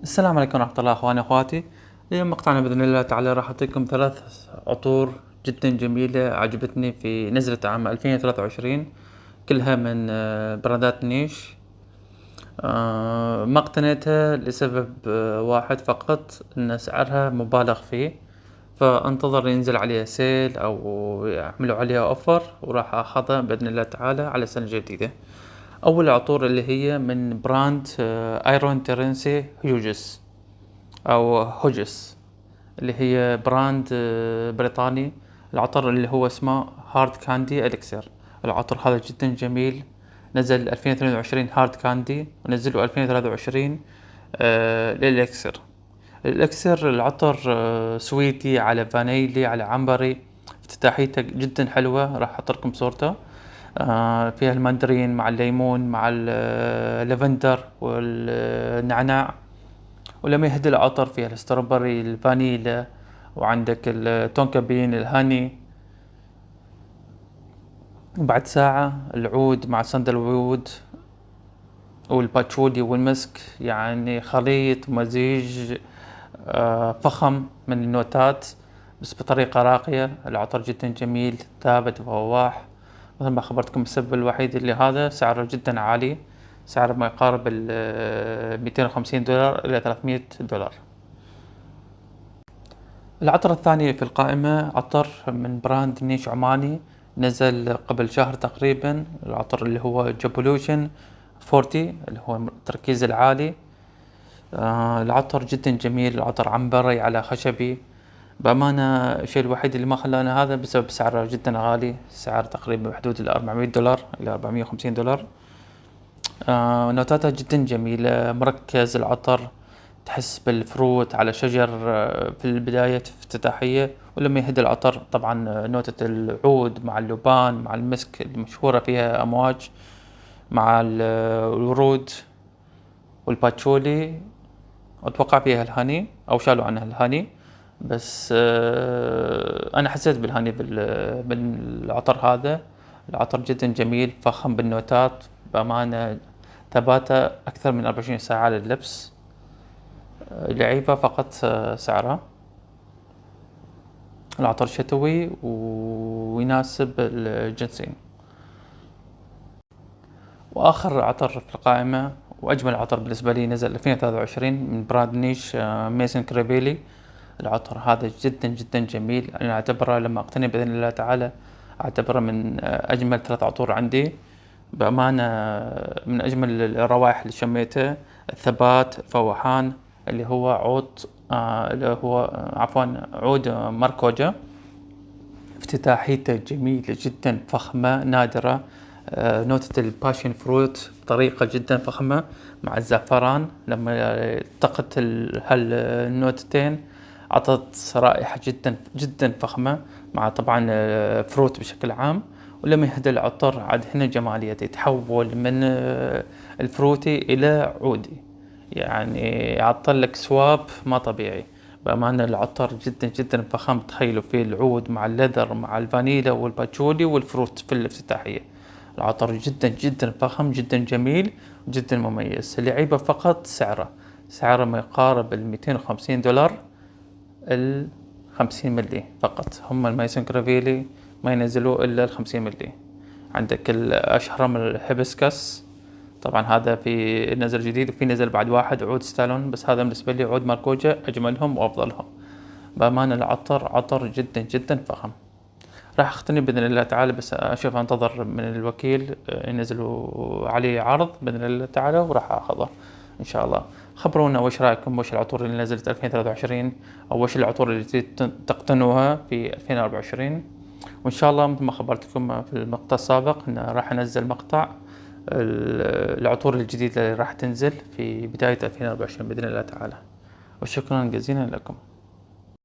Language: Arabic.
السلام عليكم ورحمة الله أخواني أخواتي. اليوم مقطعنا بإذن الله تعالى راح أعطيكم 3 عطور جدا جميلة عجبتني في نزلة عام 2023 كلها من براندات نيش. ما اقتنيتها لسبب واحد فقط، إن سعرها مبالغ فيه، فانتظر ينزل عليها سيل أو يعملوا عليها أوفر وراح أخذها بإذن الله تعالى على سنة جديدة. أول عطور اللي هي من براند ايرون تيرنسي هيوجس او هوجس، اللي هي براند بريطاني. العطر اللي هو اسمه هارد كاندي اليكسير. العطر هذا جدا جميل، نزل 2022 هارد كاندي ونزلوا 2023 الاليكسير. الاليكسير العطر سويتي على فانيلي على عنبري، افتتاحيته جدا حلوة، راح احط لكم صورته. فيها المندرين مع الليمون مع اللافندر والنعناع، ولما يهدي العطر فيها الاستروبري الفانيلا، وعندك التونكا بين الهاني، وبعد ساعة العود مع سندل وود والباتشولي والمسك، يعني خليط مزيج فخم من النوتات بس بطريقة راقية. العطر جدا جميل ثابت وفواح، مثل ما خبرتكم. السبب الوحيد اللي هذا سعره جدا عالي، سعره ما يقارب $250 إلى $300. العطر الثاني في القائمة عطر من براند نيش عماني، نزل قبل شهر تقريبا. العطر اللي هو جابولوشن 40، اللي هو التركيز العالي. العطر جدا جميل، العطر عنبري على خشبي. بأمانة الشيء الوحيد اللي ما خلانا هذا بسبب سعره جدا غالي، سعر تقريبا بحدود $400 إلى $450. نوتاتها جدا جميلة، مركز العطر، تحس بالفروت على شجر في البداية افتتاحية، ولما يهدى العطر طبعا نوتة العود مع اللبان مع المسك المشهورة فيها أمواج، مع الورود والباتشولي، أتوقع فيها الهاني أو شالوا عنها الهاني، بس أنا حسيت بالهاني بالعطر هذا. العطر جدا جميل فخم بالنوتات، بأمانة ثباته أكثر من 24 ساعة لللبس. لعيبة فقط سعرها. العطر شتوي ويناسب الجنسين. وآخر عطر في القائمة وأجمل عطر بالنسبة لي نزل 2023 من براند نيش ميسن كريبيلي. العطر هذا جدا جدا جميل، أنا أعتبره لما أقتني بإذن الله تعالى أعتبره من أجمل 3 عطور عندي. بأمانة من أجمل الروائح اللي شميتها، الثبات، الفوحان، اللي هو عود اللي هو عفوا عود ماركوجا. افتتاحيته جميلة جدا فخمة نادرة. نوتة الباشن فروت بطريقة جدا فخمة مع الزعفران، لما التقت هالنوتتين عطت رائحة جدا جدا فخمة، مع طبعا فروت بشكل عام. ولما يهدى العطر عاد هنا جماليته، يتحول من الفروتي إلى عودي، يعني يعطلك سواب ما طبيعي. بأمانة العطر جدا جدا فخم، تخيلوا فيه العود مع اللذر مع الفانيلا والباتشولي والفروت في الافتتاحية. العطر جدا جدا فخم جدا جميل جدا مميز. العيبة فقط سعره ما يقارب $250 ال50 ملي فقط. هم المايسون كرافيلي ما ينزلوا إلا ال50 ملي. عندك الأشهرهم الهيبسكس، طبعا هذا في نزل جديد، وفي نزل بعد واحد عود ستالون، بس هذا بالنسبة لي عود ماركوجا أجملهم وأفضلهم. بأمانة العطر عطر جدا جدا فخم. راح اختني بإذن الله تعالى، بس أشوف أنتظر من الوكيل ينزلوا عليه عرض بإذن الله تعالى وراح أخذه إن شاء الله. خبرونا وش رأيكم، وش العطور اللي نزلت 2023، أو وش العطور اللي تقتنوها في 2024. وإن شاء الله مثل ما خبرتكم في المقطع السابق إن راح أنزل مقطع العطور الجديدة اللي راح تنزل في بداية 2024 بإذن الله تعالى. وشكرا جزيلا لكم.